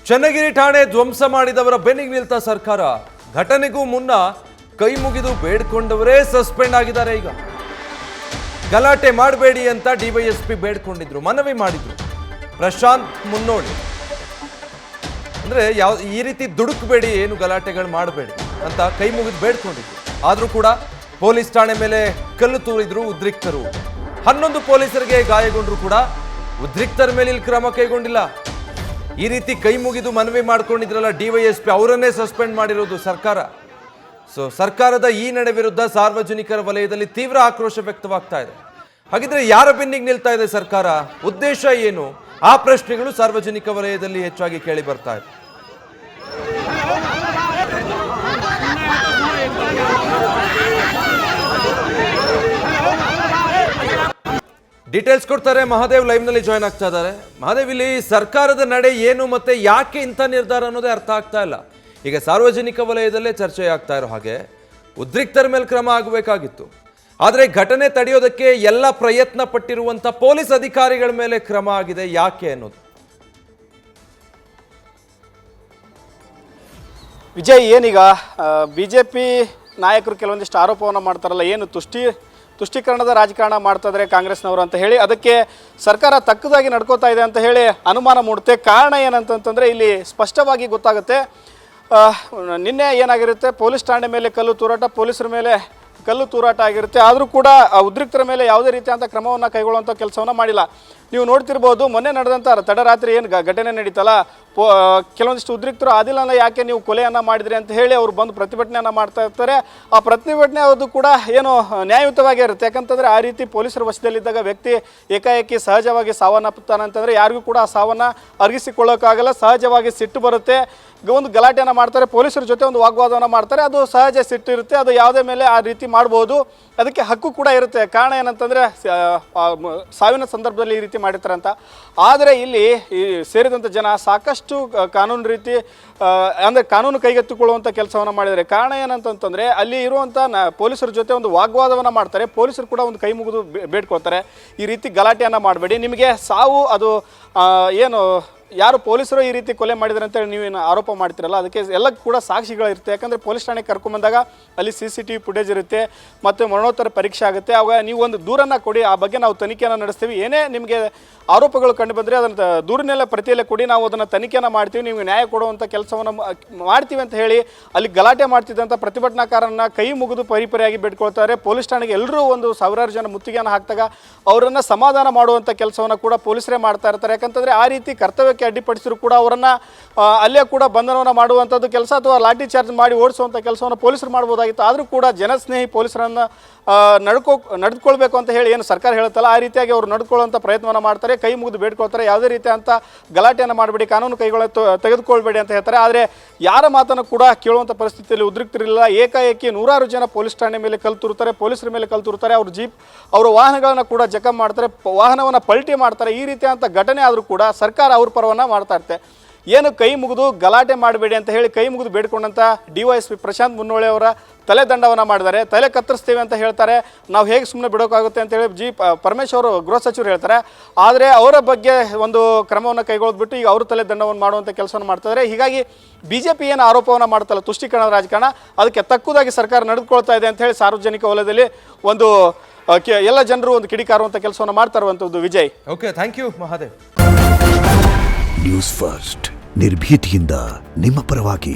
ಚನ್ನಗಿರಿ ಠಾಣೆ ಧ್ವಂಸ ಮಾಡಿದವರ ಬೆನ್ನಿಗೆ ನಿಲ್ತ ಸರ್ಕಾರ. ಘಟನೆಗೂ ಮುನ್ನ ಕೈ ಮುಗಿದು ಬೇಡ್ಕೊಂಡವರೇ ಸಸ್ಪೆಂಡ್ ಆಗಿದ್ದಾರೆ. ಈಗ ಗಲಾಟೆ ಮಾಡಬೇಡಿ ಅಂತ ಡಿವೈಎಸ್ಪಿ ಬೇಡ್ಕೊಂಡಿದ್ರು, ಮನವಿ ಮಾಡಿದ್ರು. ಪ್ರಶಾಂತ್ ಮುನ್ನೋಳಿ ಅಂದ್ರೆ ಈ ರೀತಿ ದುಡುಕಬೇಡಿ, ಏನು ಗಲಾಟೆಗಳು ಮಾಡಬೇಡಿ ಅಂತ ಕೈ ಮುಗಿದು ಬೇಡ್ಕೊಂಡಿದ್ರು. ಆದ್ರೂ ಕೂಡ ಪೊಲೀಸ್ ಠಾಣೆ ಮೇಲೆ ಕಲ್ಲು ತೂರಿದ್ರು ಉದ್ರಿಕ್ತರು. 11 ಪೊಲೀಸರಿಗೆ ಗಾಯಗೊಂಡ್ರು ಕೂಡ ಉದ್ರಿಕ್ತರ ಮೇಲೆ ಇಲ್ಲಿ ಕ್ರಮ ಕೈಗೊಂಡಿಲ್ಲ. ಈ ರೀತಿ ಕೈ ಮುಗಿದು ಮನವಿ ಮಾಡ್ಕೊಂಡಿದ್ರಲ್ಲ ಡಿವೈಎಸ್ಪಿ, ಅವರನ್ನೇ ಸಸ್ಪೆಂಡ್ ಮಾಡಿರೋದು ಸರ್ಕಾರ. ಸರ್ಕಾರದ ಈ ನಡೆ ವಿರುದ್ಧ ಸಾರ್ವಜನಿಕರ ವಲಯದಲ್ಲಿ ತೀವ್ರ ಆಕ್ರೋಶ ವ್ಯಕ್ತವಾಗ್ತಾ ಇದೆ. ಹಾಗಿದ್ರೆ ಯಾರ ಬೆನ್ನಿಗೆ ನಿಲ್ತಾ ಇದೆ ಸರ್ಕಾರ, ಉದ್ದೇಶ ಏನು? ಆ ಪ್ರಶ್ನೆಗಳು ಸಾರ್ವಜನಿಕ ವಲಯದಲ್ಲಿ ಹೆಚ್ಚಾಗಿ ಕೇಳಿ ಬರ್ತಾ ಇದೆ. ಡೀಟೇಲ್ಸ್ ಕೊಡ್ತಾರೆ ಮಹಾದೇವ್, ಲೈವ್ ನಲ್ಲಿ ಜಾಯ್ನ್ ಆಗ್ತಾ ಇದ್ದಾರೆ. ಮಹಾದೇವ್, ಇಲ್ಲಿ ಸರ್ಕಾರದ ನಡೆ ಏನು ಮತ್ತೆ ಯಾಕೆ ಇಂಥ ನಿರ್ಧಾರ ಅನ್ನೋದೇ ಅರ್ಥ ಆಗ್ತಾ ಇಲ್ಲ. ಈಗ ಸಾರ್ವಜನಿಕ ವಲಯದಲ್ಲೇ ಚರ್ಚೆ ಆಗ್ತಾ ಇರೋ ಹಾಗೆ ಉದ್ರಿಕ್ತರ ಮೇಲೆ ಕ್ರಮ ಆಗಬೇಕಾಗಿತ್ತು, ಆದರೆ ಘಟನೆ ತಡೆಯೋದಕ್ಕೆ ಎಲ್ಲ ಪ್ರಯತ್ನ ಪಟ್ಟಿರುವಂತ ಪೊಲೀಸ್ ಅಧಿಕಾರಿಗಳ ಮೇಲೆ ಕ್ರಮ ಆಗಿದೆ. ಯಾಕೆ ಅನ್ನೋದು ವಿಜಯ್, ಏನೀಗ ಬಿಜೆಪಿ ನಾಯಕರು ಕೆಲವೊಂದಿಷ್ಟು ಆರೋಪವನ್ನು ಮಾಡ್ತಾರಲ್ಲ, ಏನು ತುಷ್ಟೀಕರಣದ ರಾಜಕಾರಣ ಮಾಡ್ತಾ ಇದ್ದಾರೆ ಕಾಂಗ್ರೆಸ್ನವರು ಅಂತ ಹೇಳಿ, ಅದಕ್ಕೆ ಸರ್ಕಾರ ತಕ್ಕದಾಗಿ ನಡ್ಕೋತಾ ಇದೆ ಅಂತ ಹೇಳಿ ಅನುಮಾನ ಮೂಡುತ್ತೆ. ಕಾರಣ ಏನಂತಂತಂದರೆ ಇಲ್ಲಿ ಸ್ಪಷ್ಟವಾಗಿ ಗೊತ್ತಾಗುತ್ತೆ. ನಿನ್ನೆ ಏನಾಗಿರುತ್ತೆ, ಪೊಲೀಸ್ ಠಾಣೆ ಮೇಲೆ ಕಲ್ಲು ತೂರಾಟ, ಪೊಲೀಸರ ಮೇಲೆ ಕಲ್ಲು ತೂರಾಟ ಆಗಿರುತ್ತೆ. ಆದರೂ ಕೂಡ ಉದ್ರಿಕ್ತರ ಮೇಲೆ ಯಾವುದೇ ರೀತಿಯಾದಂಥ ಕ್ರಮವನ್ನು ಕೈಗೊಳ್ಳುವಂಥ ಕೆಲಸವನ್ನು ಮಾಡಿಲ್ಲ. ನೀವು ನೋಡ್ತಿರ್ಬೋದು, ಮೊನ್ನೆ ನಡೆದಂಥ ತಡರಾತ್ರಿ ಏನು ಘಟನೆ ನಡೀತಲ್ಲ, ಕೆಲವೊಂದಿಷ್ಟು ಉದ್ರಿಕ್ತರು ಆದಿಲನ ಯಾಕೆ ನೀವು ಕೊಲೆಯನ್ನು ಮಾಡಿದ್ರಿ ಅಂತ ಹೇಳಿ ಅವರು ಬಂದು ಪ್ರತಿಭಟನೆಯನ್ನು ಮಾಡ್ತಾ ಇರ್ತಾರೆ. ಆ ಪ್ರತಿಭಟನೆ ಅದು ಕೂಡ ಏನು ನ್ಯಾಯಯುತವಾಗಿ ಇರುತ್ತೆ. ಯಾಕಂತಂದರೆ ಆ ರೀತಿ ಪೊಲೀಸರ ವಶದಲ್ಲಿದ್ದಾಗ ವ್ಯಕ್ತಿ ಏಕಾಏಕಿ ಸಹಜವಾಗಿ ಸಾವನ್ನಪ್ಪುತ್ತಾನೆ ಅಂತಂದರೆ ಯಾರಿಗೂ ಕೂಡ ಆ ಸಾವನ್ನು ಅರಗಿಸಿಕೊಳ್ಳೋಕ್ಕಾಗಲ್ಲ. ಸಹಜವಾಗಿ ಸಿಟ್ಟು ಬರುತ್ತೆ, ಒಂದು ಗಲಾಟೆಯನ್ನು ಮಾಡ್ತಾರೆ, ಪೊಲೀಸರ ಜೊತೆ ಒಂದು ವಾಗ್ವಾದವನ್ನು ಮಾಡ್ತಾರೆ, ಅದು ಸಹಜ ಸಿಟ್ಟು ಇರುತ್ತೆ, ಅದು ಯಾವುದೇ ಮೇಲೆ ಆ ರೀತಿ ಮಾಡ್ಬೋದು, ಅದಕ್ಕೆ ಹಕ್ಕು ಕೂಡ ಇರುತ್ತೆ. ಕಾರಣ ಏನಂತಂದರೆ ಸಾವಿನ ಸಂದರ್ಭದಲ್ಲಿ ಈ ರೀತಿ ಮಾಡಿರ್ತಾರೆ ಅಂತ. ಆದರೆ ಇಲ್ಲಿ ಸೇರಿದಂಥ ಜನ ಸಾಕಷ್ಟು ಕಾನೂನು ರೀತಿ ಅಂದರೆ ಕಾನೂನು ಕೈಗೆತ್ತಿಕೊಳ್ಳುವಂಥ ಕೆಲಸವನ್ನು ಮಾಡಿದ್ದಾರೆ. ಕಾರಣ ಏನಂತಂದರೆ ಅಲ್ಲಿ ಇರುವಂಥ ಪೊಲೀಸರ ಜೊತೆ ಒಂದು ವಾಗ್ವಾದವನ್ನು ಮಾಡ್ತಾರೆ, ಪೊಲೀಸರು ಕೂಡ ಒಂದು ಕೈ ಮುಗಿದು ಬೇಡ್ಕೊಳ್ತಾರೆ, ಈ ರೀತಿ ಗಲಾಟೆಯನ್ನು ಮಾಡಬೇಡಿ, ನಿಮಗೆ ಸಾವು ಅದು ಏನು ಯಾರು ಪೊಲೀಸರು ಈ ರೀತಿ ಕೊಲೆ ಮಾಡಿದ್ದಾರೆ ಅಂತೇಳಿ ನೀವೇನು ಆರೋಪ ಮಾಡ್ತಿರಲ್ಲ, ಅದಕ್ಕೆ ಎಲ್ಲ ಕೂಡ ಸಾಕ್ಷಿಗಳಿರುತ್ತೆ. ಯಾಕಂದರೆ ಪೊಲೀಸ್ ಠಾಣೆಗೆ ಕರ್ಕೊಂಬಂದಾಗ ಅಲ್ಲಿ CCTV ಫುಟೇಜ್ ಇರುತ್ತೆ, ಮತ್ತು ಮರಣೋತ್ತರ ಪರೀಕ್ಷೆ ಆಗುತ್ತೆ. ಆವಾಗ ನೀವು ಒಂದು ದೂರನ್ನು ಕೊಡಿ, ಆ ಬಗ್ಗೆ ನಾವು ತನಿಖೆಯನ್ನು ನಡೆಸ್ತೀವಿ, ಏನೇ ನಿಮಗೆ ಆರೋಪಗಳು ಕಂಡು ಬಂದರೆ ಅದನ್ನು ದೂರನೆಲ್ಲ ಪ್ರತಿಯಲ್ಲೇ ಕೊಡಿ, ನಾವು ಅದನ್ನು ತನಿಖೆಯನ್ನು ಮಾಡ್ತೀವಿ, ನಿಮಗೆ ನ್ಯಾಯ ಕೊಡುವಂಥ ಕೆಲಸವನ್ನು ಮಾಡ್ತೀವಿ ಅಂತ ಹೇಳಿ ಅಲ್ಲಿ ಗಲಾಟೆ ಮಾಡ್ತಿದ್ದಂಥ ಪ್ರತಿಭಟನಾಕಾರರನ್ನು ಕೈ ಮುಗಿದು ಪರಿಪರಿಯಾಗಿ ಬೇಡ್ಕೊಳ್ತಾರೆ. ಪೊಲೀಸ್ ಠಾಣೆಗೆ ಎಲ್ಲರೂ ಒಂದು ಸಾವಿರಾರು ಜನ ಮುತ್ತಿಗೆಯನ್ನು ಹಾಕಿದಾಗ ಅವರನ್ನು ಸಮಾಧಾನ ಮಾಡುವಂಥ ಕೆಲಸವನ್ನು ಕೂಡ ಪೊಲೀಸರೇ ಮಾಡ್ತಾ ಇರ್ತಾರೆ. ಯಾಕಂತಂದರೆ ಆ ರೀತಿ ಕರ್ತವ್ಯಕ್ಕೆ ಅಡ್ಡಿಪಡಿಸಿದ್ರು ಕೂಡ ಅವರನ್ನು ಅಲ್ಲೇ ಕೂಡ ಬಂಧನವನ್ನು ಮಾಡುವಂಥದ್ದು ಕೆಲಸ ಅಥವಾ ಲಾಠಿ ಚಾರ್ಜ್ ಮಾಡಿ ಓಡಿಸುವಂಥ ಕೆಲಸವನ್ನು ಪೊಲೀಸರು ಮಾಡ್ಬೋದಾಗಿತ್ತು. ಆದರೂ ಕೂಡ ಜನಸ್ನೇಹಿ ಪೊಲೀಸರನ್ನು ನಡೆದುಕೊಳ್ಬೇಕು ಅಂತ ಹೇಳಿ ಏನು ಸರ್ಕಾರ ಹೇಳುತ್ತಲ್ಲ, ಆ ರೀತಿಯಾಗಿ ಅವರು ನಡೆದುಕೊಳ್ಳುವಂಥ ಪ್ರಯತ್ನವನ್ನು ಮಾಡ್ತಾರೆ, ಕೈ ಮುಗಿದು ಬೇಡ್ಕೊಳ್ತಾರೆ, ಯಾವುದೇ ರೀತಿಯಂಥ ಗಲಾಟೆಯನ್ನು ಮಾಡಬೇಡಿ, ಕಾನೂನು ತೆಗೆದುಕೊಳ್ಬೇಡಿ ಅಂತ ಹೇಳ್ತಾರೆ. ಆದರೆ ಯಾರ ಮಾತನ್ನು ಕೂಡ ಕೇಳುವಂಥ ಪರಿಸ್ಥಿತಿಯಲ್ಲಿ ಉದ್ರಿಕ್ತಿರಲಿಲ್ಲ. ಏಕಾಏಕಿ ನೂರಾರು ಜನ ಪೊಲೀಸ್ ಠಾಣೆ ಮೇಲೆ ಕಲ್ಲು ತೂರುತ್ತಾರೆ, ಪೊಲೀಸರ ಮೇಲೆ ಕಲ್ಲು ತೂರುತ್ತಾರೆ, ಅವ್ರ ಜೀಪ್ ಅವರ ವಾಹನಗಳನ್ನು ಕೂಡ ಜಖಂ ಮಾಡ್ತಾರೆ, ವಾಹನವನ್ನು ಪಲ್ಟಿ ಮಾಡ್ತಾರೆ. ಈ ರೀತಿಯಾದಂಥ ಘಟನೆ ಆದರೂ ಕೂಡ ಸರ್ಕಾರ ಅವ್ರ ಪರವನ್ನು ಮಾಡ್ತಾ ಇರುತ್ತೆ. ಏನು ಕೈ ಮುಗಿದು ಗಲಾಟೆ ಮಾಡಬೇಡಿ ಅಂತ ಹೇಳಿ ಕೈ ಮುಗಿದು ಬೇಡ್ಕೊಂಡಂಥ DYSP ಪ್ರಶಾಂತ್ ಮುನ್ನೋಳಿ ಅವರ ತಲೆ ದಂಡವನ್ನು ಮಾಡಿದ್ದಾರೆ, ತಲೆ ಕತ್ತರಿಸ್ತೇವೆ ಅಂತ ಹೇಳ್ತಾರೆ. ನಾವು ಹೇಗೆ ಸುಮ್ಮನೆ ಬಿಡೋಕ್ಕಾಗುತ್ತೆ ಅಂತೇಳಿ ಪರಮೇಶ್ವರ್ ಗೃಹ ಸಚಿವರು ಹೇಳ್ತಾರೆ. ಆದರೆ ಅವರ ಬಗ್ಗೆ ಒಂದು ಕ್ರಮವನ್ನು ಕೈಗೊಳ್ಳೋದ್ಬಿಟ್ಟು ಈಗ ಅವರು ತಲೆ ದಂಡವನ್ನು ಮಾಡುವಂಥ ಕೆಲಸವನ್ನು ಮಾಡ್ತಾರೆ. ಹೀಗಾಗಿ BJP ಏನು ಆರೋಪವನ್ನು ಮಾಡ್ತಲ್ಲ ತುಷ್ಟೀಕರಣದ ರಾಜಕಾರಣ, ಅದಕ್ಕೆ ತಕ್ಕುದಾಗಿ ಸರ್ಕಾರ ನಡೆದುಕೊಳ್ತಾ ಇದೆ ಅಂತ ಹೇಳಿ ಸಾರ್ವಜನಿಕ ವಲಯದಲ್ಲಿ ಒಂದು ಎಲ್ಲ ಜನರು ಒಂದು ಕಿಡಿಕಾರುವಂಥ ಕೆಲಸವನ್ನು ಮಾಡ್ತಾ ಇರುವಂಥದ್ದು. Vijay, okay, thank you Mahadev. News First ನಿರ್ಭೀತಿಯಿಂದ ನಿಮ್ಮ ಪರವಾಗಿ.